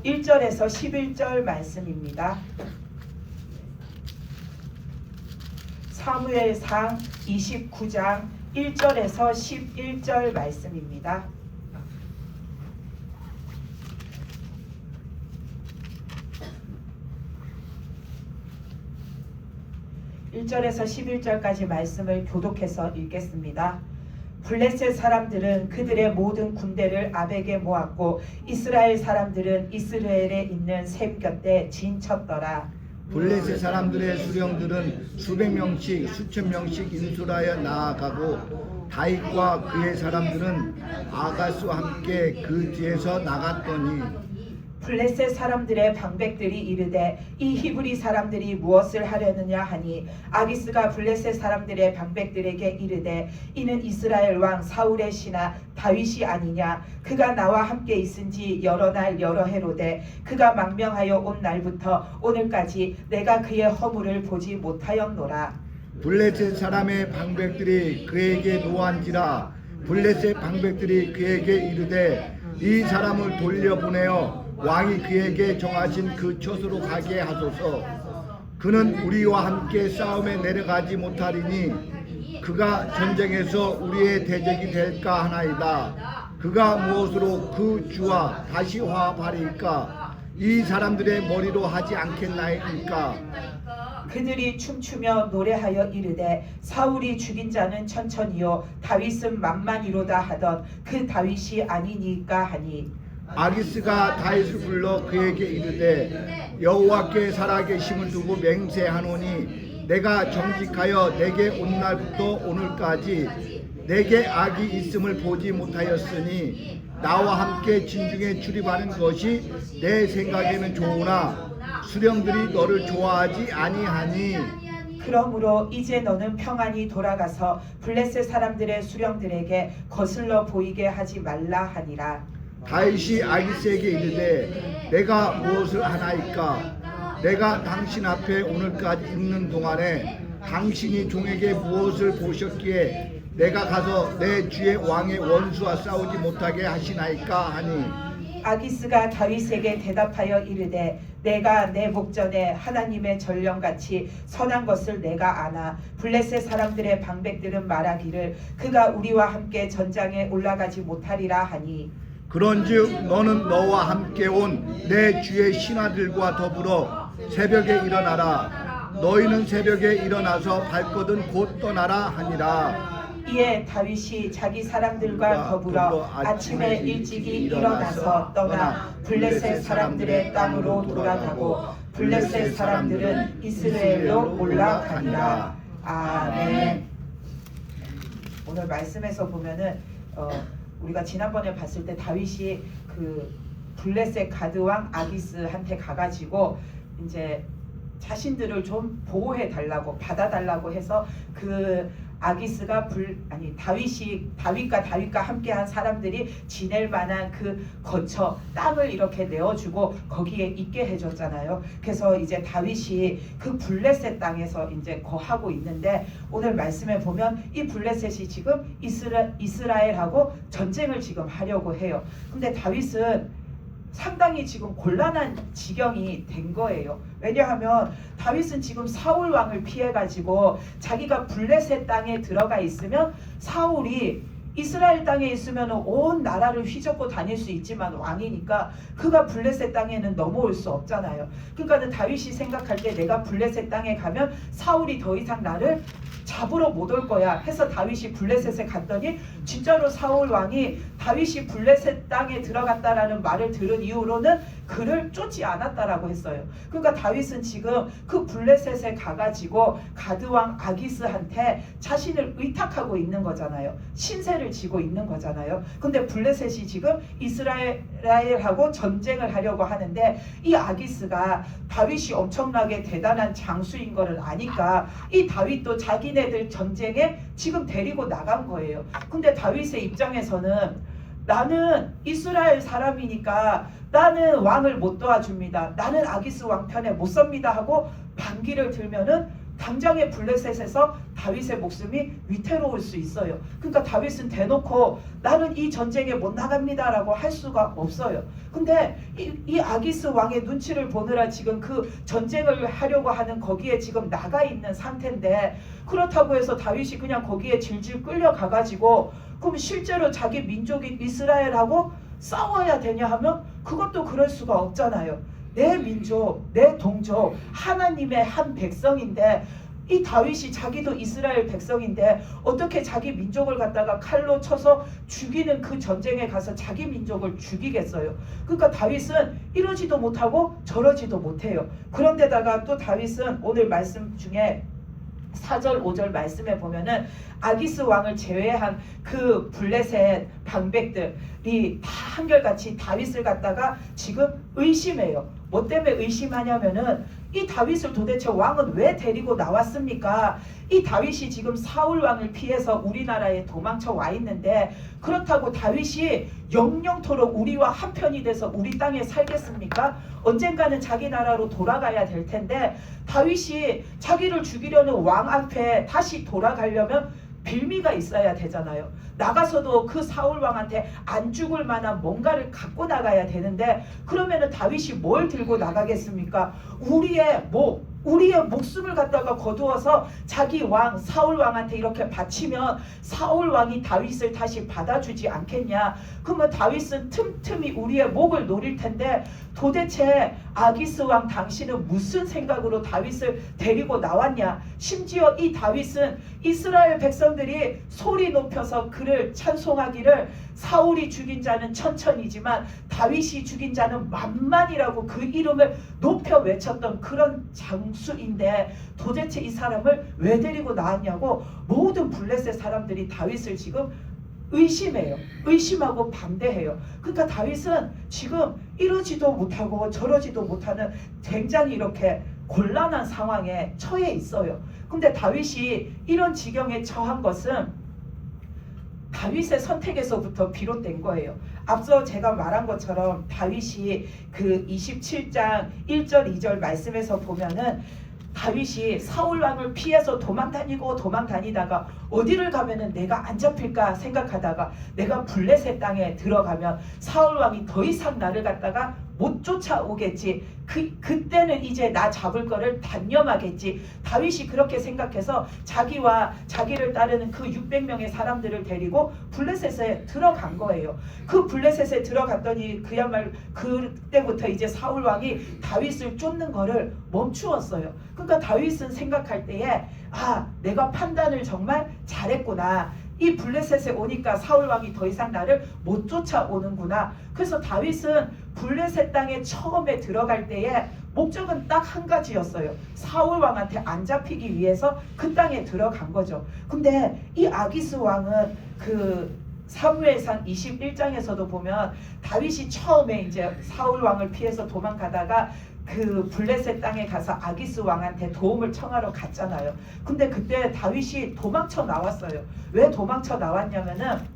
1절에서 11절 말씀입니다. 사무엘상 29장 1절에서 11절 말씀입니다. (1절에서 11절까지) 말씀을 교독해서 읽겠습니다. 블레셋 사람들은 그들의 모든 군대를 아벡에 모았고 이스라엘 사람들은 이스라엘에 있는 셈 곁에 진쳤더라. 블레셋 사람들의 수령들은 수백 명씩 수천 명씩 인술하여 나아가고 다윗과 그의 사람들은 아가스와 함께 그 뒤에서 나갔더니 블레셋 사람들의 방백들이 이르되 이 히브리 사람들이 무엇을 하려느냐 하니 아기스가 블레셋 사람들의 방백들에게 이르되 이는 이스라엘 왕 사울의 신하 다윗이 아니냐. 그가 나와 함께 있은지 여러 날 여러 해로되 그가 망명하여 온 날부터 오늘까지 내가 그의 허물을 보지 못하였노라. 블레셋 사람의 방백들이 그에게 노한지라. 블레셋 방백들이 그에게 이르되 이 사람을 돌려보내어 왕이 그에게 정하신 그 처소로 가게 하소서. 그는 우리와 함께 싸움에 내려가지 못하리니 그가 전쟁에서 우리의 대적이 될까 하나이다. 그가 무엇으로 그 주와 다시 화합하리까? 이 사람들의 머리로 하지 않겠나이까? 그들이 춤추며 노래하여 이르되 사울이 죽인 자는 천천히요 다윗은 만만이로다 하던 그 다윗이 아니니까 하니 아기스가 다윗을 불러 그에게 이르되 여호와께 살아계심을 두고 맹세하노니 내가 정직하여 내게 온 날부터 오늘까지 내게 악이 있음을 보지 못하였으니 나와 함께 진중에 출입하는 것이 내 생각에는 좋으나 수령들이 너를 좋아하지 아니하니 그러므로 이제 너는 평안히 돌아가서 블레셋 사람들의 수령들에게 거슬러 보이게 하지 말라 하니라. 다윗이 아기스에게 이르되 내가 무엇을 하나이까? 내가 당신 앞에 오늘까지 있는 동안에 당신이 종에게 무엇을 보셨기에 내가 가서 내 주의 왕의 원수와 싸우지 못하게 하시나이까 하니 아기스가 다윗에게 대답하여 이르되 내가 내 목전에 하나님의 전령같이 선한 것을 내가 아나 블레셋 사람들의 방백들은 말하기를 그가 우리와 함께 전장에 올라가지 못하리라 하니 그런즉 너는 너와 함께 온 내 주의 신하들과 더불어 새벽에 일어나라. 너희는 새벽에 일어나서 발거든 곧 떠나라 하니라. 이에 다윗이 자기 사람들과 더불어 아침에 일찍이 일어나서 떠나 블레셋 사람들의 땅으로 돌아가고 블레셋 사람들은 이스라엘로 올라가니라. 아멘. 오늘 말씀에서 보면은 우리가 지난번에 봤을 때 다윗이 그 블레셋 가드왕 아기스한테 가가지고 이제 자신들을 좀 보호해 달라고 받아달라고 해서 그 아기스가 다윗과 함께한 사람들이 지낼 만한 그 거처 땅을 이렇게 내어주고 거기에 있게 해줬잖아요. 그래서 이제 다윗이 그 블레셋 땅에서 이제 거하고 있는데 오늘 말씀에 보면 이 블레셋이 지금 이스라엘하고 전쟁을 지금 하려고 해요. 근데 다윗은 상당히 지금 곤란한 지경이 된 거예요. 왜냐하면 다윗은 지금 사울 왕을 피해가지고 자기가 블레셋 땅에 들어가 있으면 사울이 이스라엘 땅에 있으면 온 나라를 휘젓고 다닐 수 있지만 왕이니까 그가 블레셋 땅에는 넘어올 수 없잖아요. 그러니까 다윗이 생각할 때 내가 블레셋 땅에 가면 사울이 더 이상 나를 잡으러 못 올 거야 해서 다윗이 블레셋에 갔더니 진짜로 사울 왕이 다윗이 블레셋 땅에 들어갔다라는 말을 들은 이후로는 그를 쫓지 않았다라고 했어요. 그러니까 다윗은 지금 그 블레셋에 가가지고 가드왕 아기스한테 자신을 의탁하고 있는 거잖아요. 신세를 지고 있는 거잖아요. 근데 블레셋이 지금 이스라엘하고 전쟁을 하려고 하는데 이 아기스가 다윗이 엄청나게 대단한 장수인 거를 아니까 이 다윗도 자기네들 전쟁에 지금 데리고 나간 거예요. 근데 다윗의 입장에서는 나는 이스라엘 사람이니까 나는 왕을 못 도와줍니다. 나는 아기스 왕 편에 못 섭니다 하고 반기를 들면은 당장의 블레셋에서 다윗의 목숨이 위태로울 수 있어요. 그러니까 다윗은 대놓고 나는 이 전쟁에 못 나갑니다라고 할 수가 없어요. 근데 이 아기스 왕의 눈치를 보느라 지금 그 전쟁을 하려고 하는 거기에 지금 나가 있는 상태인데, 그렇다고 해서 다윗이 그냥 거기에 질질 끌려가가지고 그럼 실제로 자기 민족인 이스라엘하고 싸워야 되냐 하면 그것도 그럴 수가 없잖아요. 내 민족, 내 동족, 하나님의 한 백성인데, 이 다윗이 자기도 이스라엘 백성인데 어떻게 자기 민족을 갖다가 칼로 쳐서 죽이는 그 전쟁에 가서 자기 민족을 죽이겠어요. 그러니까 다윗은 이러지도 못하고 저러지도 못해요. 그런데다가 또 다윗은 오늘 말씀 중에 4절 5절 말씀에 보면은 아기스 왕을 제외한 그 블레셋 방백들이 다 한결같이 다윗을 갖다가 지금 의심해요. 뭐 때문에 의심하냐면은 이 다윗을 도대체 왕은 왜 데리고 나왔습니까? 이 다윗이 지금 사울 왕을 피해서 우리나라에 도망쳐 와 있는데, 그렇다고 다윗이 영영토록 우리와 한편이 돼서 우리 땅에 살겠습니까? 언젠가는 자기 나라로 돌아가야 될 텐데, 다윗이 자기를 죽이려는 왕 앞에 다시 돌아가려면 빌미가 있어야 되잖아요. 나가서도 그 사울 왕한테 안 죽을 만한 뭔가를 갖고 나가야 되는데, 그러면은 다윗이 뭘 들고 나가겠습니까? 우리의 목숨을 갖다가 거두어서 자기 왕 사울 왕한테 이렇게 바치면 사울 왕이 다윗을 다시 받아주지 않겠냐? 그러면 다윗은 틈틈이 우리의 목을 노릴 텐데, 도대체 아기스 왕 당신은 무슨 생각으로 다윗을 데리고 나왔냐? 심지어 이 다윗은 이스라엘 백성들이 소리 높여서 그를 찬송하기를 사울이 죽인 자는 천천이지만 다윗이 죽인 자는 만만이라고 그 이름을 높여 외쳤던 그런 장수인데, 도대체 이 사람을 왜 데리고 나왔냐고 모든 블레셋 사람들이 다윗을 지금 의심해요. 의심하고 반대해요. 그러니까 다윗은 지금 이러지도 못하고 저러지도 못하는 굉장히 이렇게 곤란한 상황에 처해 있어요. 근데 다윗이 이런 지경에 처한 것은 다윗의 선택에서부터 비롯된 거예요. 앞서 제가 말한 것처럼 다윗이 그 27장 1절 2절 말씀에서 보면은 다윗이 사울 왕을 피해서 도망다니다가 어디를 가면은 내가 안 잡힐까 생각하다가 내가 블레셋 땅에 들어가면 사울 왕이 더 이상 나를 갖다가 못 쫓아오겠지. 그때는 이제 나 잡을 거를 단념하겠지. 다윗이 그렇게 생각해서 자기와 자기를 따르는 그 600명의 사람들을 데리고 블레셋에 들어간 거예요. 그 블레셋에 들어갔더니 그야말로 그때부터 이제 사울 왕이 다윗을 쫓는 거를 멈추었어요. 그러니까 다윗은 생각할 때에 내가 판단을 정말 잘했구나. 이 블레셋에 오니까 사울 왕이 더 이상 나를 못 쫓아오는구나. 그래서 다윗은 블레셋 땅에 처음에 들어갈 때에 목적은 딱 한 가지였어요. 사울 왕한테 안 잡히기 위해서 그 땅에 들어간 거죠. 근데 이 아기스 왕은 그 사무엘상 21장에서도 보면 다윗이 처음에 이제 사울 왕을 피해서 도망가다가 그 블레셋 땅에 가서 아기스 왕한테 도움을 청하러 갔잖아요. 근데 그때 다윗이 도망쳐 나왔어요. 왜 도망쳐 나왔냐면은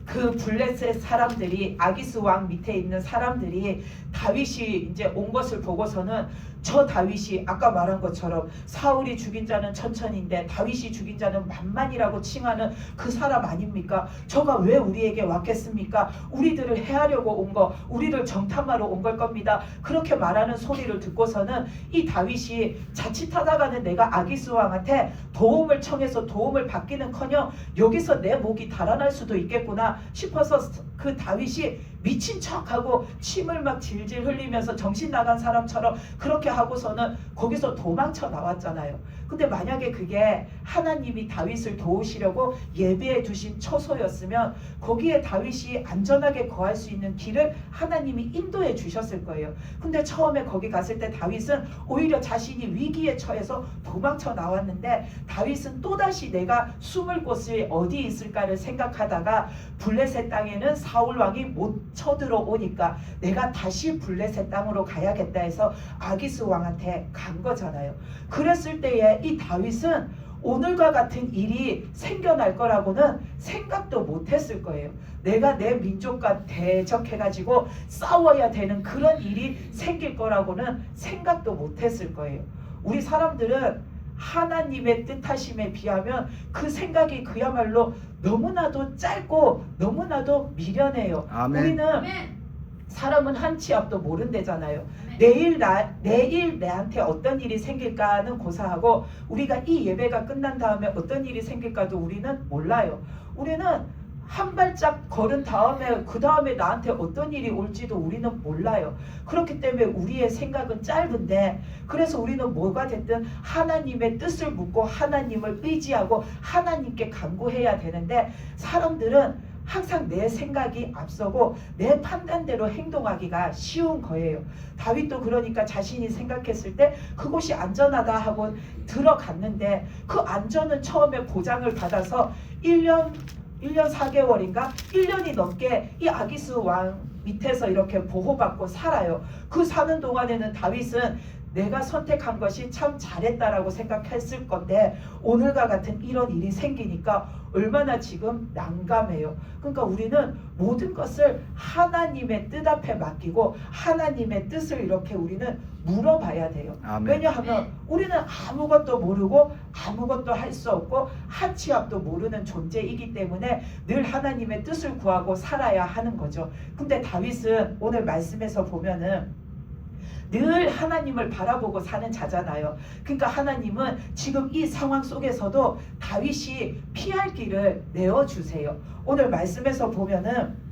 그 블레셋 사람들이, 아기스 왕 밑에 있는 사람들이 다윗이 이제 온 것을 보고서는 저 다윗이 아까 말한 것처럼 사울이 죽인 자는 천천인데 다윗이 죽인 자는 만만이라고 칭하는 그 사람 아닙니까? 저가 왜 우리에게 왔겠습니까? 우리들을 해하려고 온 거, 우리를 정탐하러 온 걸 겁니다. 그렇게 말하는 소리를 듣고서는 이 다윗이 자칫하다가는 내가 아기스 왕한테 도움을 청해서 도움을 받기는커녕 여기서 내 목이 달아날 수도 있겠구나 싶어서 그 다윗이 미친 척하고 침을 막 질질 흘리면서 정신 나간 사람처럼 그렇게 하고서는 거기서 도망쳐 나왔잖아요. 근데 만약에 그게 하나님이 다윗을 도우시려고 예비해 두신 처소였으면 거기에 다윗이 안전하게 거할 수 있는 길을 하나님이 인도해 주셨을 거예요. 근데 처음에 거기 갔을 때 다윗은 오히려 자신이 위기에 처해서 도망쳐 나왔는데, 다윗은 또다시 내가 숨을 곳이 어디 있을까를 생각하다가 블레셋 땅에는 사울 왕이 못 쳐들어오니까 내가 다시 블레셋 땅으로 가야겠다 해서 아기스 왕한테 간 거잖아요. 그랬을 때에 이 다윗은 오늘과 같은 일이 생겨날 거라고는 생각도 못했을 거예요. 내가 내 민족과 대적해가지고 싸워야 되는 그런 일이 생길 거라고는 생각도 못했을 거예요. 우리 사람들은 하나님의 뜻하심에 비하면 그 생각이 그야말로 너무나도 짧고 너무나도 미련해요. 아멘. 우리는 사람은 한 치 앞도 모른대잖아요. 내일 내한테 어떤 일이 생길까는 고사하고 우리가 이 예배가 끝난 다음에 어떤 일이 생길까도 우리는 몰라요. 우리는 한 발짝 걸은 다음에 그 다음에 나한테 어떤 일이 올지도 우리는 몰라요. 그렇기 때문에 우리의 생각은 짧은데, 그래서 우리는 뭐가 됐든 하나님의 뜻을 묻고 하나님을 의지하고 하나님께 간구해야 되는데, 사람들은 항상 내 생각이 앞서고 내 판단대로 행동하기가 쉬운 거예요. 다윗도 그러니까 자신이 생각했을 때 그곳이 안전하다 하고 들어갔는데, 그 안전은 처음에 보장을 받아서 1년 4개월인가 1년이 넘게 이 아기스 왕 밑에서 이렇게 보호받고 살아요. 그 사는 동안에는 다윗은 내가 선택한 것이 참 잘했다라고 생각했을 건데, 오늘과 같은 이런 일이 생기니까 얼마나 지금 난감해요. 그러니까 우리는 모든 것을 하나님의 뜻 앞에 맡기고 하나님의 뜻을 이렇게 우리는 물어봐야 돼요. 아멘. 왜냐하면 우리는 아무것도 모르고 아무것도 할 수 없고 한 치 앞도 모르는 존재이기 때문에 늘 하나님의 뜻을 구하고 살아야 하는 거죠. 근데 다윗은 오늘 말씀에서 보면은 늘 하나님을 바라보고 사는 자잖아요. 그러니까 하나님은 지금 이 상황 속에서도 다윗이 피할 길을 내어주세요. 오늘 말씀에서 보면은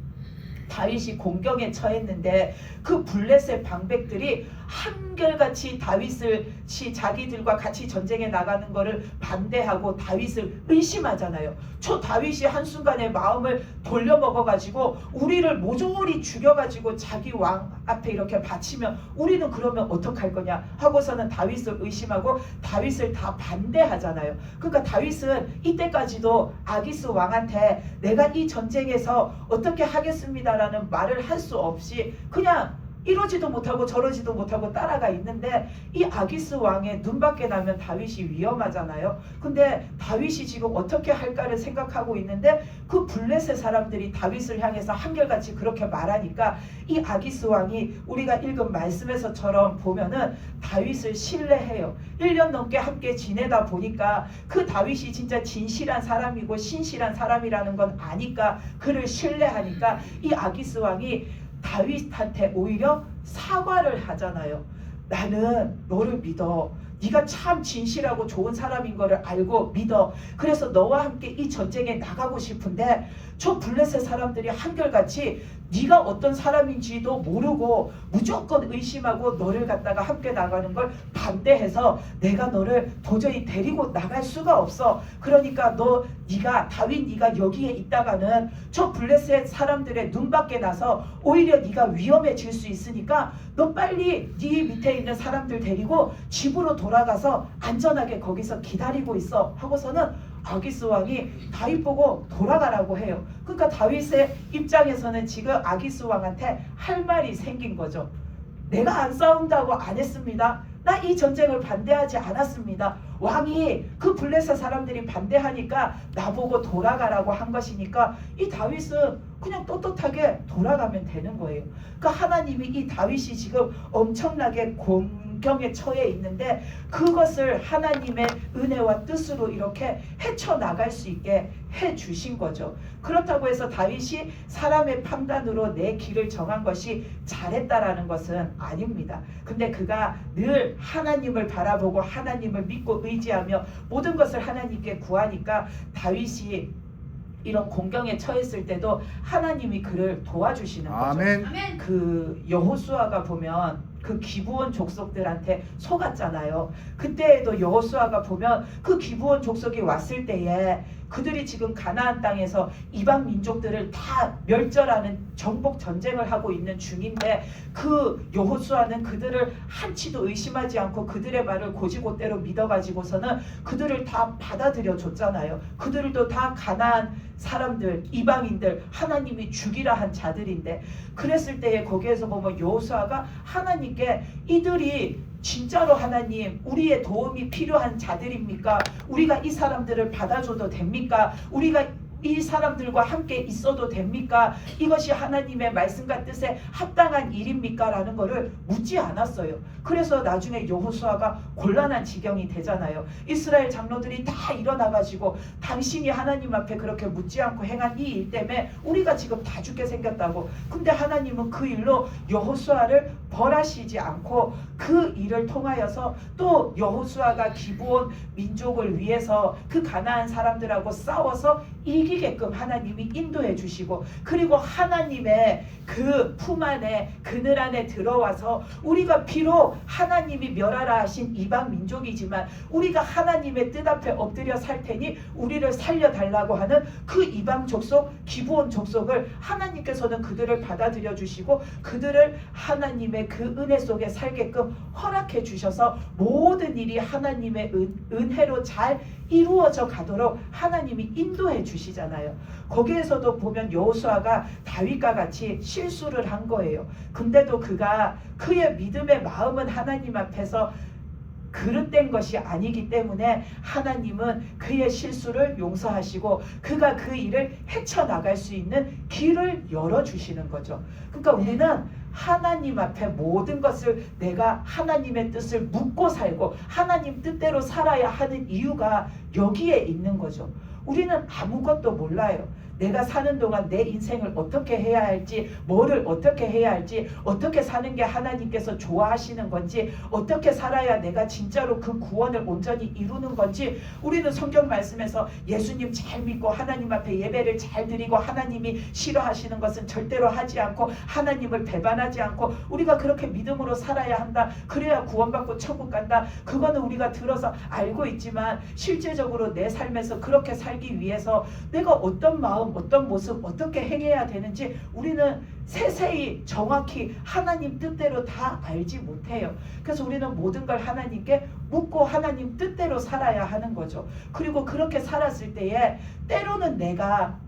다윗이 공경에 처했는데 그 블레셋 방백들이 한결같이 다윗을 자기들과 같이 전쟁에 나가는 것을 반대하고 다윗을 의심하잖아요. 저 다윗이 한순간에 마음을 돌려먹어가지고 우리를 모조리 죽여가지고 자기 왕 앞에 이렇게 바치면 우리는 그러면 어떡할 거냐 하고서는 다윗을 의심하고 다윗을 다 반대하잖아요. 그러니까 다윗은 이때까지도 아기스 왕한테 내가 이 전쟁에서 어떻게 하겠습니다라는 말을 할 수 없이 그냥 이러지도 못하고 저러지도 못하고 따라가 있는데, 이 아기스 왕의 눈밖에 나면 다윗이 위험하잖아요. 근데 다윗이 지금 어떻게 할까를 생각하고 있는데 그 블레셋 사람들이 다윗을 향해서 한결같이 그렇게 말하니까 이 아기스 왕이 우리가 읽은 말씀에서처럼 보면은 다윗을 신뢰해요. 1년 넘게 함께 지내다 보니까 그 다윗이 진짜 진실한 사람이고 신실한 사람이라는 건 아니까 그를 신뢰하니까 이 아기스 왕이 다윗한테 오히려 사과를 하잖아요. 나는 너를 믿어. 네가 참 진실하고 좋은 사람인 거를 알고 믿어. 그래서 너와 함께 이 전쟁에 나가고 싶은데 저 블레셋 사람들이 한결같이 네가 어떤 사람인지도 모르고 무조건 의심하고 너를 갖다가 함께 나가는 걸 반대해서 내가 너를 도저히 데리고 나갈 수가 없어. 그러니까 다윗 네가 여기에 있다가는 저 블레셋 사람들의 눈밖에 나서 오히려 네가 위험해질 수 있으니까 너 빨리 네 밑에 있는 사람들 데리고 집으로 돌아가서 안전하게 거기서 기다리고 있어 하고서는 아기스 왕이 다윗 보고 돌아가라고 해요. 그러니까 다윗의 입장에서는 지금 아기스 왕한테 할 말이 생긴 거죠. 내가 안 싸운다고 안 했습니다. 나 이 전쟁을 반대하지 않았습니다. 왕이 그 블레셋 사람들이 반대하니까 나보고 돌아가라고 한 것이니까 이 다윗은 그냥 떳떳하게 돌아가면 되는 거예요. 그러니까 하나님이 이 다윗이 지금 엄청나게 공경에 처해 있는데 그것을 하나님의 은혜와 뜻으로 이렇게 헤쳐나갈 수 있게 해주신 거죠. 그렇다고 해서 다윗이 사람의 판단으로 내 길을 정한 것이 잘했다라는 것은 아닙니다. 근데 그가 늘 하나님을 바라보고 하나님을 믿고 의지하며 모든 것을 하나님께 구하니까 다윗이 이런 공경에 처했을 때도 하나님이 그를 도와주시는 거죠. 아멘. 그 여호수아가 보면 그 기브온 족속들한테 속았잖아요. 그때에도 여호수아가 보면 그 기브온 족속이 왔을 때에 그들이 지금 가나안 땅에서 이방 민족들을 다 멸절하는 정복 전쟁을 하고 있는 중인데 그 여호수아는 그들을 한치도 의심하지 않고 그들의 말을 곧이곧대로 믿어가지고서는 그들을 다 받아들여 줬잖아요. 그들도 다 가나안 사람들, 이방인들, 하나님이 죽이라 한 자들인데 그랬을 때에 거기에서 보면 여호수아가 하나님께 이들이 진짜로 하나님 우리의 도움이 필요한 자들입니까? 우리가 이 사람들을 받아줘도 됩니까? 우리가 이 사람들과 함께 있어도 됩니까? 이것이 하나님의 말씀과 뜻에 합당한 일입니까? 라는 거를 묻지 않았어요. 그래서 나중에 여호수아가 곤란한 지경이 되잖아요. 이스라엘 장로들이 다 일어나가지고 당신이 하나님 앞에 그렇게 묻지 않고 행한 이 일 때문에 우리가 지금 다 죽게 생겼다고. 근데 하나님은 그 일로 여호수아를 벌하시지 않고 그 일을 통하여서 또 여호수아가 기브온 민족을 위해서 그 가나안 사람들하고 싸워서 이기게끔 하나님이 인도해 주시고, 그리고 하나님의 그 품 안에 그늘 안에 들어와서 우리가 비록 하나님이 멸하라 하신 이방 민족이지만 우리가 하나님의 뜻 앞에 엎드려 살 테니 우리를 살려달라고 하는 그 이방 족속 기브온 족속을 하나님께서는 그들을 받아들여 주시고 그들을 하나님의 그 은혜 속에 살게끔 허락해 주셔서 모든 일이 하나님의 은혜로 잘 이루어져 가도록 하나님이 인도해 주시잖아요. 거기에서도 보면 여호수아가 다윗과 같이 실수를 한 거예요. 근데도 그의 믿음의 마음은 하나님 앞에서 그릇된 것이 아니기 때문에 하나님은 그의 실수를 용서하시고 그가 그 일을 헤쳐나갈 수 있는 길을 열어주시는 거죠. 그러니까 우리는 하나님 앞에 모든 것을 내가 하나님의 뜻을 묻고 살고 하나님 뜻대로 살아야 하는 이유가 여기에 있는 거죠. 우리는 아무것도 몰라요. 내가 사는 동안 내 인생을 어떻게 해야 할지, 뭐를 어떻게 해야 할지, 어떻게 사는 게 하나님께서 좋아하시는 건지, 어떻게 살아야 내가 진짜로 그 구원을 온전히 이루는 건지, 우리는 성경 말씀에서 예수님 잘 믿고 하나님 앞에 예배를 잘 드리고 하나님이 싫어하시는 것은 절대로 하지 않고 하나님을 배반하지 않고 우리가 그렇게 믿음으로 살아야 한다, 그래야 구원받고 천국 간다, 그거는 우리가 들어서 알고 있지만 실제적으로 내 삶에서 그렇게 살기 위해서 내가 어떤 마음, 어떤 모습, 어떻게 행해야 되는지 우리는 세세히 정확히 하나님 뜻대로 다 알지 못해요. 그래서 우리는 모든 걸 하나님께 묻고 하나님 뜻대로 살아야 하는 거죠. 그리고 그렇게 살았을 때에 때로는 내가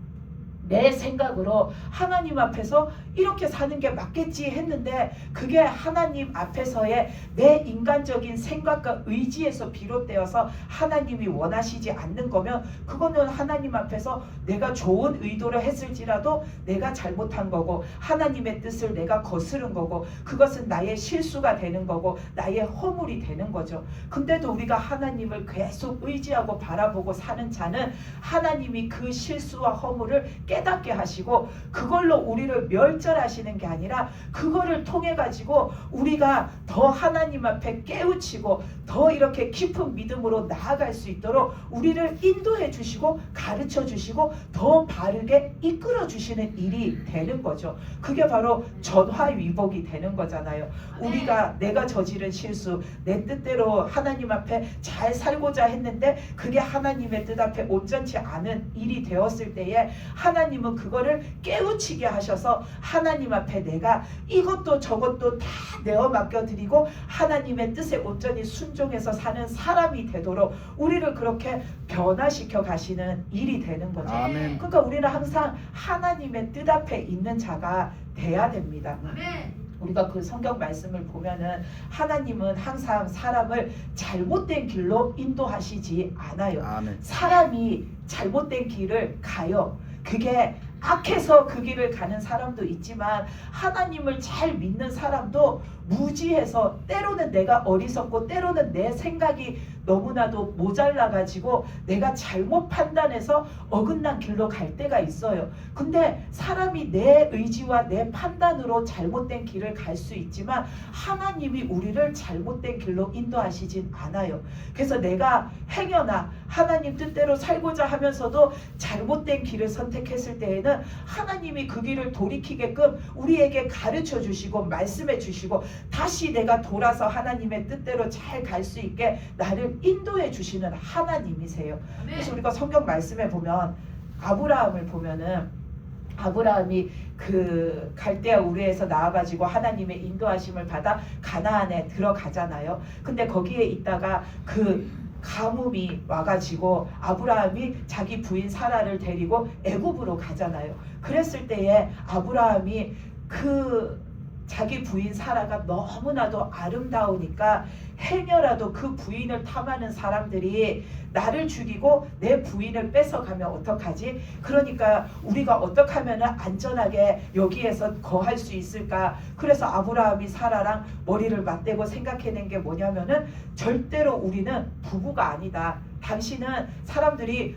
내 생각으로 하나님 앞에서 이렇게 사는 게 맞겠지 했는데 그게 하나님 앞에서의 내 인간적인 생각과 의지에서 비롯되어서 하나님이 원하시지 않는 거면 그거는 하나님 앞에서 내가 좋은 의도를 했을지라도 내가 잘못한 거고 하나님의 뜻을 내가 거스른 거고 그것은 나의 실수가 되는 거고 나의 허물이 되는 거죠. 근데도 우리가 하나님을 계속 의지하고 바라보고 사는 자는 하나님이 그 실수와 허물을 깨닫게 하시고 그걸로 우리를 멸절하시는 게 아니라 그거를 통해 가지고 우리가 더 하나님 앞에 깨우치고 더 이렇게 깊은 믿음으로 나아갈 수 있도록 우리를 인도해 주시고 가르쳐 주시고 더 바르게 이끌어 주시는 일이 되는 거죠. 그게 바로 전화위복이 되는 거잖아요. 우리가 내가 저지른 실수, 내 뜻대로 하나님 앞에 잘 살고자 했는데 그게 하나님의 뜻 앞에 온전치 않은 일이 되었을 때에 하나님은 그거를 깨우치게 하셔서 하나님 앞에 내가 이것도 저것도 다 내어 맡겨드리고 하나님의 뜻에 온전히 순종해서 사는 사람이 되도록 우리를 그렇게 변화시켜 가시는 일이 되는 거죠. 아멘. 그러니까 우리는 항상 하나님의 뜻 앞에 있는 자가 돼야 됩니다. 우리가 그 성경 말씀을 보면은 하나님은 항상 사람을 잘못된 길로 인도하시지 않아요. 아멘. 사람이 잘못된 길을 가요. 그게 악해서 그 길을 가는 사람도 있지만 하나님을 잘 믿는 사람도 무지해서 때로는 내가 어리석고 때로는 내 생각이 너무나도 모자라 가지고 내가 잘못 판단해서 어긋난 길로 갈 때가 있어요. 근데 사람이 내 의지와 내 판단으로 잘못된 길을 갈 수 있지만 하나님이 우리를 잘못된 길로 인도하시진 않아요. 그래서 내가 행여나 하나님 뜻대로 살고자 하면서도 잘못된 길을 선택했을 때에는 하나님이 그 길을 돌이키게끔 우리에게 가르쳐 주시고 말씀해 주시고 다시 내가 돌아서 하나님의 뜻대로 잘 갈 수 있게 나를 인도해 주시는 하나님이세요. 그래서 우리가 성경 말씀에 보면 아브라함을 보면은 아브라함이 그 갈대아 우르에서 나와가지고 하나님의 인도하심을 받아 가나안에 들어가잖아요. 근데 거기에 있다가 그 가뭄이 와가지고 아브라함이 자기 부인 사라를 데리고 애굽으로 가잖아요. 그랬을 때에 아브라함이 그 자기 부인 사라가 너무나도 아름다우니까 행여라도 그 부인을 탐하는 사람들이 나를 죽이고 내 부인을 뺏어가면 어떡하지? 그러니까 우리가 어떻게 하면 안전하게 여기에서 거할 수 있을까? 그래서 아브라함이 사라랑 머리를 맞대고 생각해낸 게 뭐냐면은 절대로 우리는 부부가 아니다. 당신은 사람들이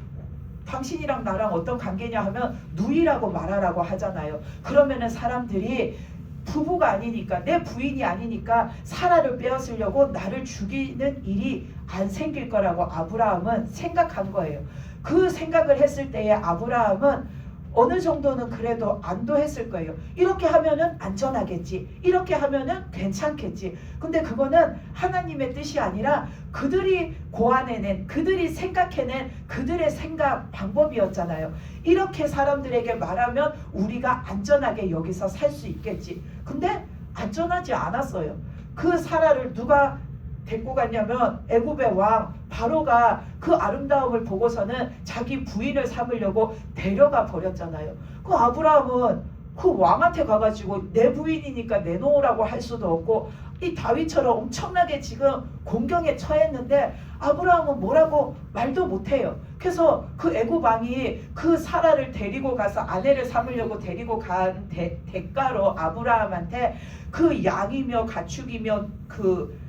당신이랑 나랑 어떤 관계냐 하면 누이라고 말하라고 하잖아요. 그러면은 사람들이 부부가 아니니까 내 부인이 아니니까 사라를 빼앗으려고 나를 죽이는 일이 안 생길 거라고 아브라함은 생각한 거예요. 그 생각을 했을 때에 아브라함은 어느 정도는 그래도 안도했을 거예요. 이렇게 하면은 안전하겠지. 이렇게 하면은 괜찮겠지. 근데 그거는 하나님의 뜻이 아니라 그들이 고안해낸, 그들이 생각해낸 그들의 생각 방법이었잖아요. 이렇게 사람들에게 말하면 우리가 안전하게 여기서 살 수 있겠지. 근데 안전하지 않았어요. 그 사라를 누가 데리고 갔냐면 애굽의 왕 바로가 그 아름다움을 보고서는 자기 부인을 삼으려고 데려가 버렸잖아요. 그 아브라함은 그 왕한테 가가지고 내 부인이니까 내놓으라고 할 수도 없고 이 다윗처럼 엄청나게 지금 공경에 처했는데 아브라함은 뭐라고 말도 못해요. 그래서 그 애굽 왕이 그 사라를 데리고 가서 아내를 삼으려고 데리고 간 대가로 아브라함한테 그 양이며 가축이며 그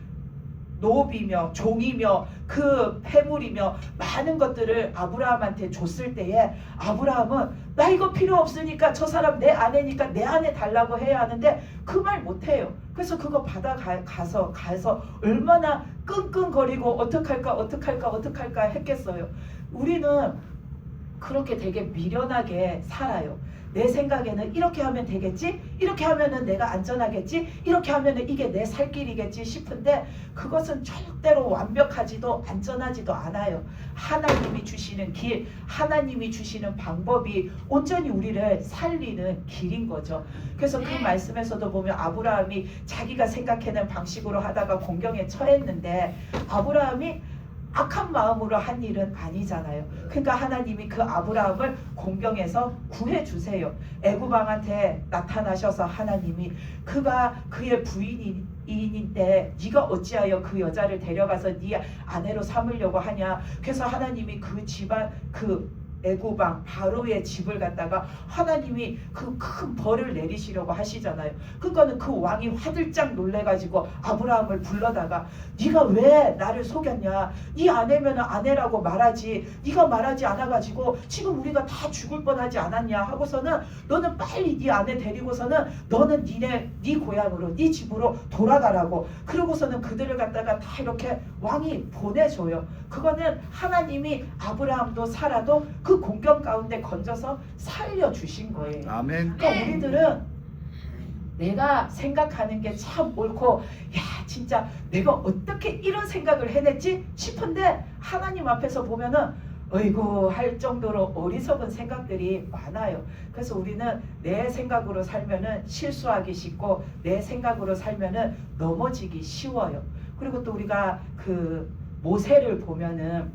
노비며 종이며 그 폐물이며 많은 것들을 아브라함한테 줬을 때에 아브라함은 나 이거 필요 없으니까 저 사람 내 아내니까 내 아내 달라고 해야 하는데 그 말 못해요. 그래서 그거 가서 얼마나 끙끙거리고 어떡할까 했겠어요. 우리는 그렇게 되게 미련하게 살아요. 내 생각에는 이렇게 하면 되겠지? 이렇게 하면은 내가 안전하겠지? 이렇게 하면은 이게 내 살 길이겠지 싶은데 그것은 절대로 완벽하지도 안전하지도 않아요. 하나님이 주시는 길, 하나님이 주시는 방법이 온전히 우리를 살리는 길인 거죠. 그래서 그 말씀에서도 보면 아브라함이 자기가 생각해낸 방식으로 하다가 공경에 처했는데 아브라함이 악한 마음으로 한 일은 아니잖아요. 그러니까 하나님이 그 아브라함을 공경에서 구해주세요. 애굽 왕한테 나타나셔서 하나님이 그가 그의 부인인데 네가 어찌하여 그 여자를 데려가서 네 아내로 삼으려고 하냐. 그래서 하나님이 그 집안 그 애굽 왕 바로의 집을 갖다가 하나님이 그 큰 벌을 내리시려고 하시잖아요. 그러니까는 그 왕이 화들짝 놀래가지고 아브라함을 불러다가 네가 왜 나를 속였냐? 네 아내면 아내라고 말하지. 네가 말하지 않아가지고 지금 우리가 다 죽을 뻔하지 않았냐 하고서는 너는 빨리 네 아내 데리고서는 너는 네 고향으로 네 집으로 돌아가라고. 그러고서는 그들을 갖다가 다 이렇게 왕이 보내줘요. 그거는 하나님이 아브라함도 사라도 그 공경 가운데 건져서 살려주신 거예요. 아멘. 그러니까 우리들은 내가 생각하는 게 참 옳고 야 진짜 내가 어떻게 이런 생각을 해냈지 싶은데 하나님 앞에서 보면은 어이구 할 정도로 어리석은 생각들이 많아요. 그래서 우리는 내 생각으로 살면은 실수하기 쉽고 내 생각으로 살면은 넘어지기 쉬워요. 그리고 또 우리가 그 모세를 보면은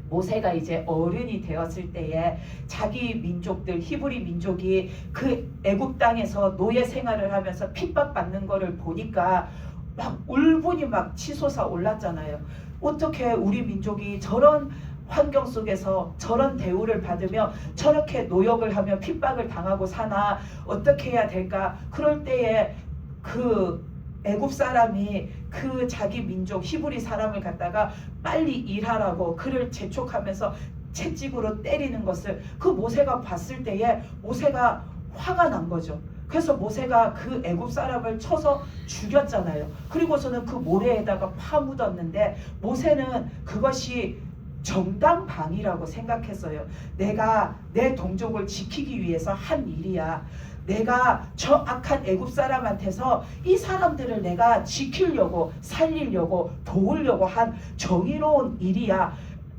모세가 이제 어른이 되었을 때에 자기 민족들 히브리 민족이 그 애굽 땅에서 노예 생활을 하면서 핍박받는 거를 보니까 막 울분이 막 치솟아 올랐잖아요. 어떻게 우리 민족이 저런 환경 속에서 저런 대우를 받으며 저렇게 노역을 하며 핍박을 당하고 사나 어떻게 해야 될까? 그럴 때에 그 애굽 사람이 그 자기 민족 히브리 사람을 갖다가 빨리 일하라고 그를 재촉하면서 채찍으로 때리는 것을 그 모세가 봤을 때에 모세가 화가 난 거죠. 그래서 모세가 그 애굽 사람을 쳐서 죽였잖아요. 그리고서는 그 모래에다가 파묻었는데 모세는 그것이 정당방위라고 생각했어요. 내가 내 동족을 지키기 위해서 한 일이야. 내가 저 악한 애굽 사람한테서 이 사람들을 내가 지키려고 살리려고 도우려고 한 정의로운 일이야.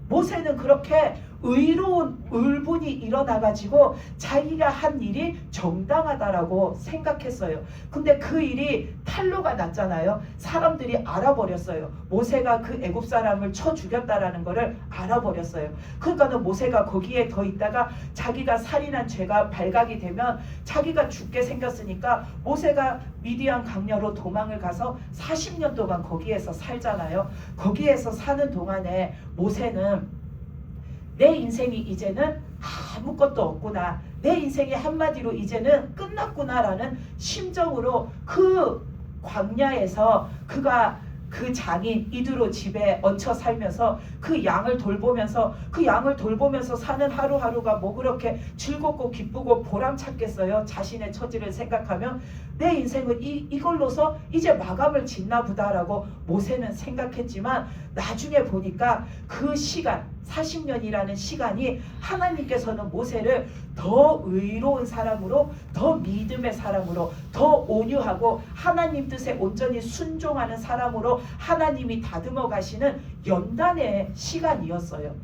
모세는 그렇게 의로운 울분이 일어나가지고 자기가 한 일이 정당하다라고 생각했어요. 근데 그 일이 탄로가 났잖아요. 사람들이 알아버렸어요. 모세가 그 애굽 사람을 쳐 죽였다라는 거를 알아버렸어요. 그러니까는 모세가 거기에 더 있다가 자기가 살인한 죄가 발각이 되면 자기가 죽게 생겼으니까 모세가 미디안 강야로 도망을 가서 40년 동안 거기에서 살잖아요. 거기에서 사는 동안에 모세는 내 인생이 이제는 아무것도 없구나, 내 인생이 한마디로 이제는 끝났구나라는 심정으로 그 광야에서 그가 그 장인 이드로 집에 얹혀 살면서 그 양을 돌보면서 사는 하루하루가 뭐 그렇게 즐겁고 기쁘고 보람찼겠어요. 자신의 처지를 생각하면 내 인생은 이걸로서 이제 마감을 짓나 보다라고 모세는 생각했지만 나중에 보니까 그 시간 40년이라는 시간이 하나님께서는 모세를 더 의로운 사람으로, 더 믿음의 사람으로, 더 온유하고 하나님 뜻에 온전히 순종하는 사람으로 하나님이 다듬어 가시는 연단의 시간이었어요.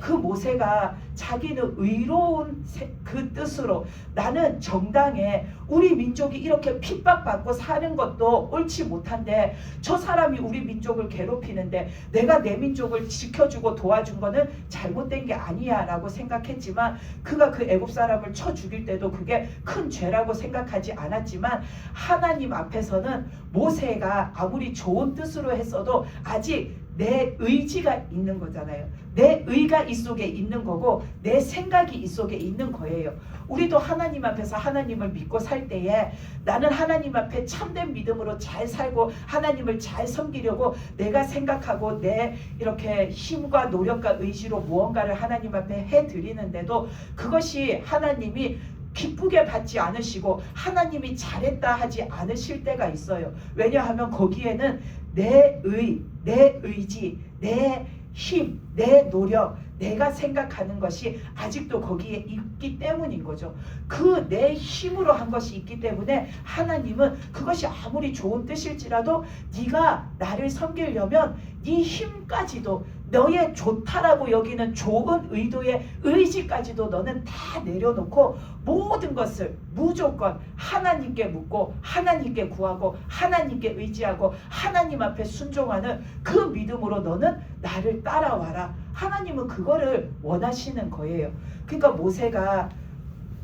그 모세가 자기는 의로운 그 뜻으로 나는 정당에 우리 민족이 이렇게 핍박받고 사는 것도 옳지 못한데 저 사람이 우리 민족을 괴롭히는데 내가 내 민족을 지켜주고 도와준 거는 잘못된 게 아니야 라고 생각했지만 그가 그 애굽 사람을 쳐 죽일 때도 그게 큰 죄라고 생각하지 않았지만 하나님 앞에서는 모세가 아무리 좋은 뜻으로 했어도 아직 내 의지가 있는 거잖아요. 내 의가 이 속에 있는 거고 내 생각이 이 속에 있는 거예요. 우리도 하나님 앞에서 하나님을 믿고 살 때에 나는 하나님 앞에 참된 믿음으로 잘 살고 하나님을 잘 섬기려고 내가 생각하고 내 이렇게 힘과 노력과 의지로 무언가를 하나님 앞에 해드리는데도 그것이 하나님이 기쁘게 받지 않으시고 하나님이 잘했다 하지 않으실 때가 있어요. 왜냐하면 거기에는 내 의지, 내 힘, 내 노력, 내가 생각하는 것이 아직도 거기에 있기 때문인 거죠. 그 내 힘으로 한 것이 있기 때문에 하나님은 그것이 아무리 좋은 뜻일지라도 네가 나를 섬기려면 네 힘까지도 너의 좋다라고 여기는 좋은 의도의 의지까지도 너는 다 내려놓고 모든 것을 무조건 하나님께 묻고 하나님께 구하고 하나님께 의지하고 하나님 앞에 순종하는 그 믿음으로 너는 나를 따라와라. 하나님은 그거를 원하시는 거예요. 그러니까 모세가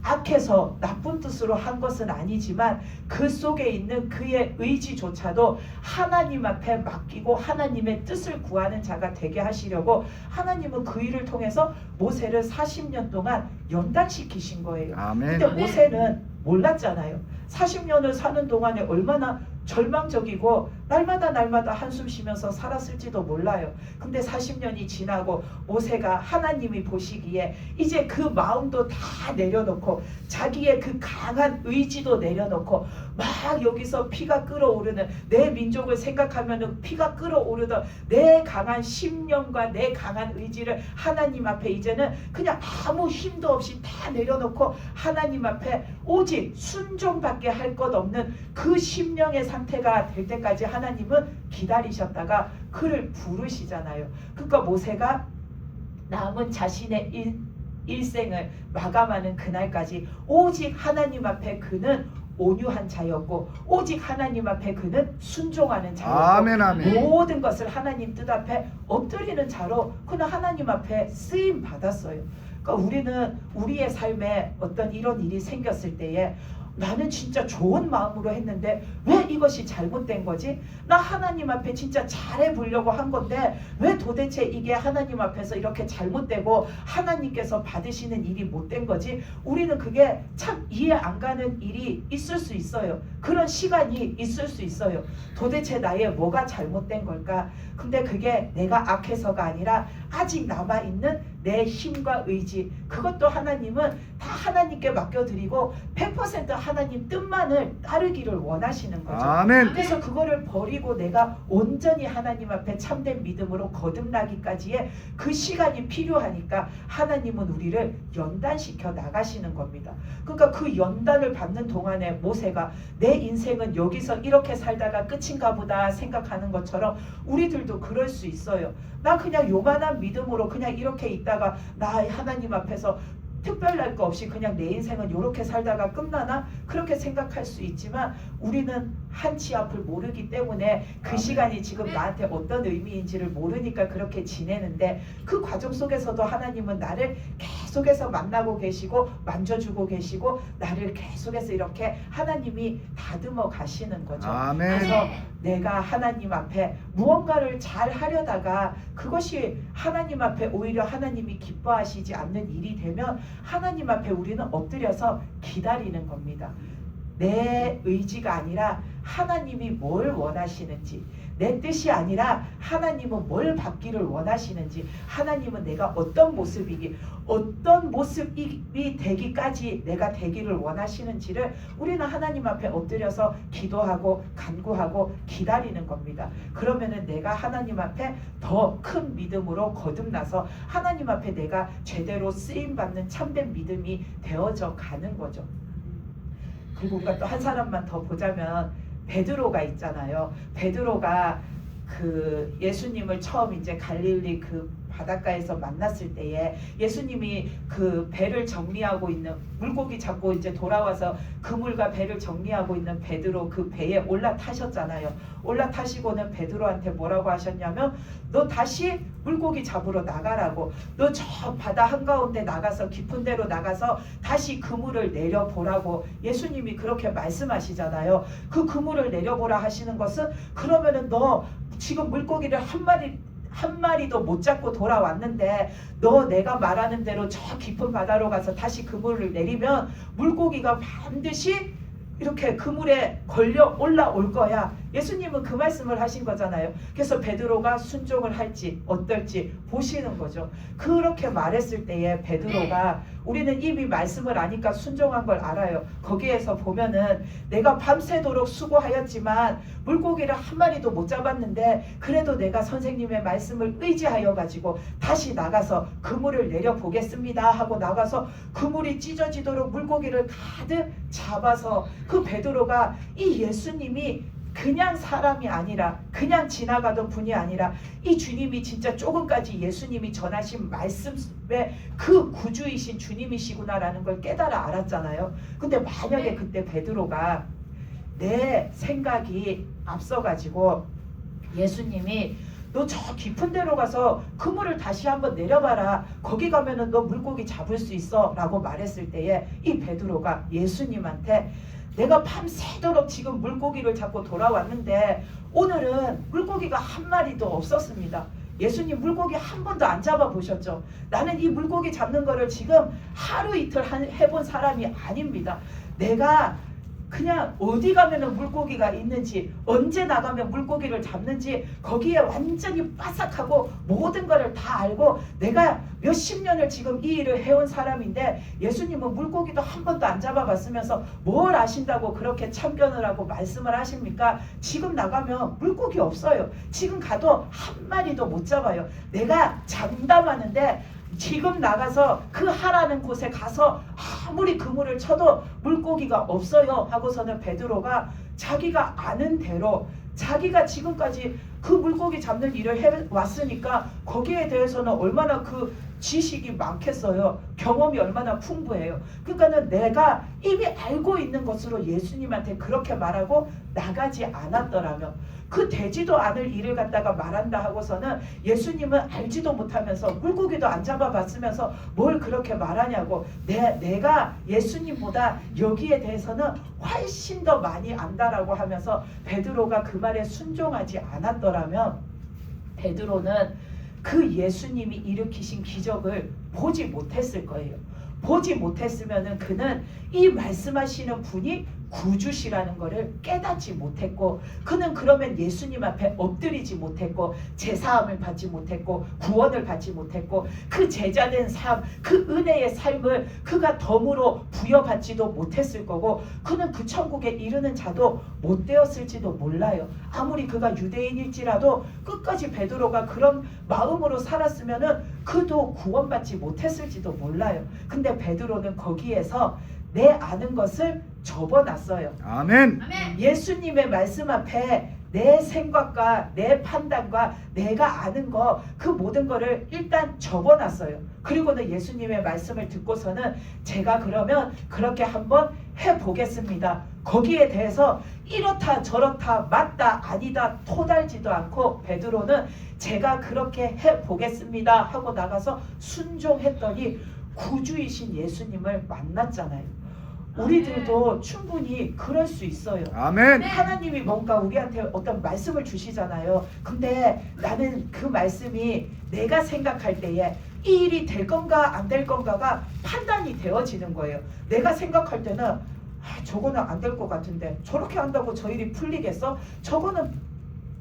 악해서 나쁜 뜻으로 한 것은 아니지만 그 속에 있는 그의 의지조차도 하나님 앞에 맡기고 하나님의 뜻을 구하는 자가 되게 하시려고 하나님은 그 일을 통해서 모세를 40년 동안 연단시키신 거예요. 아멘. 근데 모세는 몰랐잖아요. 40년을 사는 동안에 얼마나 절망적이고 날마다 한숨 쉬면서 살았을지도 몰라요. 근데 40년이 지나고 모세가 하나님이 보시기에 이제 그 마음도 다 내려놓고 자기의 그 강한 의지도 내려놓고 막 여기서 피가 끓어오르는 내 민족을 생각하면 피가 끓어오르던 내 강한 심령과 내 강한 의지를 하나님 앞에 이제는 그냥 아무 힘도 없이 다 내려놓고 하나님 앞에 오직 순종밖에 할 것 없는 그 심령의 상태가 될 때까지 하나님은 기다리셨다가 그를 부르시잖아요. 그러니까 모세가 남은 자신의 일생을 마감하는 그날까지 오직 하나님 앞에 그는 온유한 자였고 오직 하나님 앞에 그는 순종하는 자였고 아멘, 아멘. 모든 것을 하나님 뜻 앞에 엎드리는 자로 그는 하나님 앞에 쓰임 받았어요. 그러니까 우리는 우리의 삶에 어떤 이런 일이 생겼을 때에 나는 진짜 좋은 마음으로 했는데 왜 이것이 잘못된 거지? 나 하나님 앞에 진짜 잘해 보려고 한 건데 왜 도대체 이게 하나님 앞에서 이렇게 잘못되고 하나님께서 받으시는 일이 못된 거지? 우리는 그게 참 이해 안 가는 일이 있을 수 있어요. 그런 시간이 있을 수 있어요. 도대체 나의 뭐가 잘못된 걸까? 근데 그게 내가 악해서가 아니라 아직 남아있는 내 힘과 의지, 그것도 하나님은 다 하나님께 맡겨드리고 100% 하나님 뜻만을 따르기를 원하시는 거죠. 아멘. 그래서 그거를 버리고 내가 온전히 하나님 앞에 참된 믿음으로 거듭나기까지의 그 시간이 필요하니까 하나님은 우리를 연단시켜 나가시는 겁니다. 그러니까 그 연단을 받는 동안에 모세가 내 인생은 여기서 이렇게 살다가 끝인가 보다 생각하는 것처럼 우리들도 그럴 수 있어요. 나 그냥 요만한 믿음으로 그냥 이렇게 있다가 살다가 나 하나님 앞에서 특별할 거 없이 그냥 내 인생은 이렇게 살다가 끝나나? 그렇게 생각할 수 있지만 우리는 한치 앞을 모르기 때문에 그 아멘. 시간이 지금 나한테 어떤 의미인지를 모르니까 그렇게 지내는데, 그 과정 속에서도 하나님은 나를 계속해서 만나고 계시고 만져주고 계시고 나를 계속해서 이렇게 하나님이 다듬어 가시는 거죠. 아멘. 그래서 내가 하나님 앞에 무언가를 잘 하려다가 그것이 하나님 앞에 오히려 하나님이 기뻐하시지 않는 일이 되면 하나님 앞에 우리는 엎드려서 기다리는 겁니다. 내 의지가 아니라 하나님이 뭘 원하시는지, 내 뜻이 아니라 하나님은 뭘 받기를 원하시는지, 하나님은 내가 어떤 모습이 되기까지 내가 되기를 원하시는지를 우리는 하나님 앞에 엎드려서 기도하고 간구하고 기다리는 겁니다. 그러면은 내가 하나님 앞에 더 큰 믿음으로 거듭나서 하나님 앞에 내가 제대로 쓰임받는 참된 믿음이 되어져 가는 거죠. 그리고 우리가 또 한 사람만 더 보자면 베드로가 있잖아요. 베드로가 그 예수님을 처음 이제 갈릴리 그 바닷가에서 만났을 때에 예수님이 그 배를 정리하고 있는, 물고기 잡고 이제 돌아와서 그물과 배를 정리하고 있는 베드로 그 배에 올라타셨잖아요. 올라타시고는 베드로한테 뭐라고 하셨냐면, 너 다시 물고기 잡으러 나가라고, 너 저 바다 한가운데 나가서 깊은 데로 나가서 다시 그물을 내려보라고 예수님이 그렇게 말씀하시잖아요. 그 그물을 내려보라 하시는 것은, 그러면은 너 지금 물고기를 한 마리도 못 잡고 돌아왔는데 너 내가 말하는 대로 저 깊은 바다로 가서 다시 그물을 내리면 물고기가 반드시 이렇게 그물에 걸려 올라올 거야. 예수님은 그 말씀을 하신 거잖아요. 그래서 베드로가 순종을 할지 어떨지 보시는 거죠. 그렇게 말했을 때에 베드로가, 우리는 이미 말씀을 아니까 순종한 걸 알아요. 거기에서 보면은 내가 밤새도록 수고하였지만 물고기를 한 마리도 못 잡았는데 그래도 내가 선생님의 말씀을 의지하여 가지고 다시 나가서 그물을 내려보겠습니다 하고 나가서 그물이 찢어지도록 물고기를 가득 잡아서, 그 베드로가 이 예수님이 그냥 사람이 아니라 그냥 지나가던 분이 아니라 이 주님이 진짜 조금까지 예수님이 전하신 말씀의 그 구주이신 주님이시구나라는 걸 깨달아 알았잖아요. 근데 만약에 그때 베드로가 내 생각이 앞서가지고 예수님이 너 저 깊은 데로 가서 그물을 다시 한번 내려봐라, 거기 가면은 너 물고기 잡을 수 있어 라고 말했을 때에 이 베드로가 예수님한테, 내가 밤새도록 지금 물고기를 잡고 돌아왔는데 오늘은 물고기가 한 마리도 없었습니다. 예수님 물고기 한 번도 안 잡아보셨죠? 나는 이 물고기 잡는 거를 지금 하루 이틀 해본 사람이 아닙니다. 내가 그냥 어디 가면은 물고기가 있는지, 언제 나가면 물고기를 잡는지 거기에 완전히 빠삭하고 모든 거를 다 알고 내가 몇십 년을 지금 이 일을 해온 사람인데 예수님은 물고기도 한 번도 안 잡아봤으면서 뭘 아신다고 그렇게 참견을 하고 말씀을 하십니까? 지금 나가면 물고기 없어요. 지금 가도 한 마리도 못 잡아요. 내가 장담하는데 지금 나가서 그 하라는 곳에 가서 아무리 그물을 쳐도 물고기가 없어요 하고서는 베드로가 자기가 아는 대로, 자기가 지금까지 그 물고기 잡는 일을 해왔으니까 거기에 대해서는 얼마나 그 지식이 많겠어요. 경험이 얼마나 풍부해요. 그러니까는 내가 이미 알고 있는 것으로 예수님한테 그렇게 말하고 나가지 않았더라면, 그 되지도 않을 일을 갖다가 말한다 하고서는 예수님은 알지도 못하면서 물고기도 안 잡아봤으면서 뭘 그렇게 말하냐고, 내가 예수님보다 여기에 대해서는 훨씬 더 많이 안다라고 하면서 베드로가 그 말에 순종하지 않았더라면 베드로는 그 예수님이 일으키신 기적을 보지 못했을 거예요. 보지 못했으면은 그는 이 말씀하시는 분이 구주시라는 것을 깨닫지 못했고, 그는 그러면 예수님 앞에 엎드리지 못했고 제사함을 받지 못했고 구원을 받지 못했고 그 제자된 삶, 그 은혜의 삶을 그가 덤으로 부여받지도 못했을 거고 그는 그 천국에 이르는 자도 못 되었을지도 몰라요. 아무리 그가 유대인일지라도 끝까지 베드로가 그런 마음으로 살았으면은 그도 구원받지 못했을지도 몰라요. 근데 베드로는 거기에서 내 아는 것을 접어놨어요. 아멘. 예수님의 말씀 앞에 내 생각과 내 판단과 내가 아는 거 그 모든 거를 일단 접어놨어요. 그리고는 예수님의 말씀을 듣고서는 제가 그러면 그렇게 한번 해보겠습니다. 거기에 대해서 이렇다 저렇다 맞다 아니다 토달지도 않고 베드로는 제가 그렇게 해보겠습니다 하고 나가서 순종했더니 구주이신 예수님을 만났잖아요. 우리들도 충분히 그럴 수 있어요. 아멘. 하나님이 뭔가 우리한테 어떤 말씀을 주시잖아요. 근데 나는 그 말씀이 내가 생각할 때에 이 일이 될 건가 안 될 건가가 판단이 되어지는 거예요. 내가 생각할 때는 저거는 안 될 것 같은데 저렇게 한다고 저 일이 풀리겠어? 저거는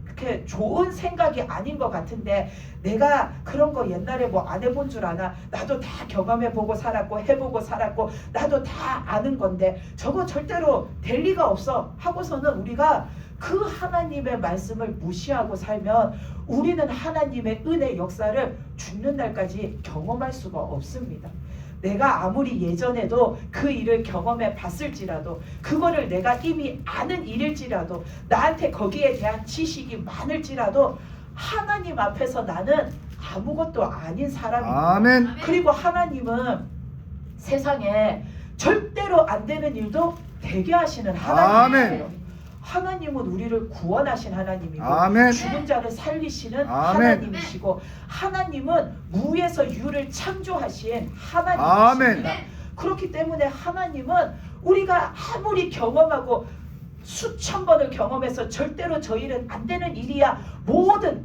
그렇게 좋은 생각이 아닌 것 같은데 내가 그런 거 옛날에 뭐 안 해본 줄 아나? 나도 다 경험해보고 살았고 해보고 살았고 나도 다 아는 건데 저거 절대로 될 리가 없어 하고서는 우리가 그 하나님의 말씀을 무시하고 살면 우리는 하나님의 은혜 역사를 죽는 날까지 경험할 수가 없습니다. 내가 아무리 예전에도 그 일을 경험해 봤을지라도 그거를 내가 이미 아는 일일지라도 나한테 거기에 대한 지식이 많을지라도 하나님 앞에서 나는 아무것도 아닌 사람입니다. 아멘. 그리고 하나님은 세상에 절대로 안 되는 일도 되게 하시는 하나님이에요. 하나님은 우리를 구원하신 하나님이고 아멘. 죽은 자를 살리시는 아멘. 하나님이시고 하나님은 무에서 유를 창조하신 하나님이십니다. 아멘. 그렇기 때문에 하나님은 우리가 아무리 경험하고 수천 번을 경험해서 절대로 저 일은 안 되는 일이야.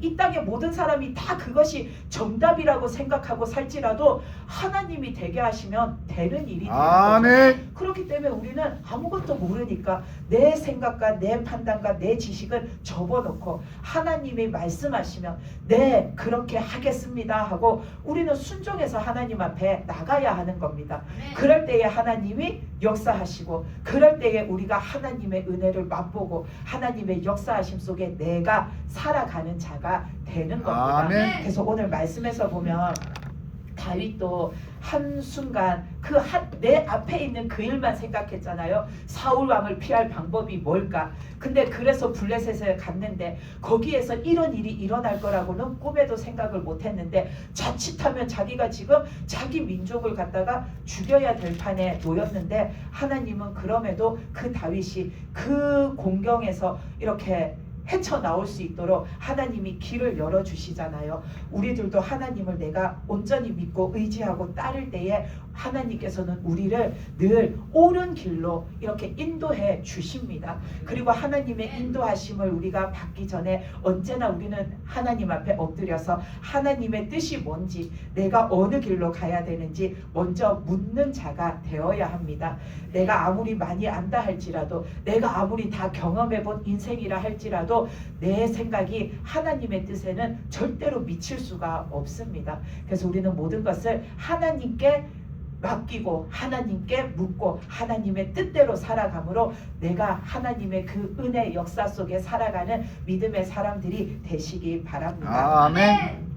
이 땅의 모든 사람이 다 그것이 정답이라고 생각하고 살지라도 하나님이 되게 하시면 되는 일이 되는 아멘. 거죠. 그렇기 때문에 우리는 아무것도 모르니까 내 생각과 내 판단과 내 지식을 접어놓고 하나님이 말씀하시면 네 그렇게 하겠습니다 하고 우리는 순종해서 하나님 앞에 나가야 하는 겁니다. 그럴 때에 하나님이 역사하시고 그럴 때에 우리가 하나님의 은혜를 맛보고 하나님의 역사하심 속에 내가 살아가는 자가 되는 겁니다. 아멘. 그래서 오늘 말씀에서 보면 다윗도 한순간 내 앞에 있는 그 일만 생각했잖아요. 사울 왕을 피할 방법이 뭘까? 근데 그래서 블레셋에 갔는데 거기에서 이런 일이 일어날 거라고는 꿈에도 생각을 못했는데 자칫하면 자기가 지금 자기 민족을 갖다가 죽여야 될 판에 놓였는데 하나님은 그럼에도 그 다윗이 그 공경에서 이렇게 헤쳐나올 수 있도록 하나님이 길을 열어주시잖아요. 우리들도 하나님을 내가 온전히 믿고 의지하고 따를 때에 하나님께서는 우리를 늘 옳은 길로 이렇게 인도해 주십니다. 그리고 하나님의 인도하심을 우리가 받기 전에 언제나 우리는 하나님 앞에 엎드려서 하나님의 뜻이 뭔지 내가 어느 길로 가야 되는지 먼저 묻는 자가 되어야 합니다. 내가 아무리 많이 안다 할지라도 내가 아무리 다 경험해본 인생이라 할지라도 내 생각이 하나님의 뜻에는 절대로 미칠 수가 없습니다. 그래서 우리는 모든 것을 하나님께 맡기고 하나님께 묻고 하나님의 뜻대로 살아가므로 내가 하나님의 그 은혜 역사 속에 살아가는 믿음의 사람들이 되시기 바랍니다. 아멘.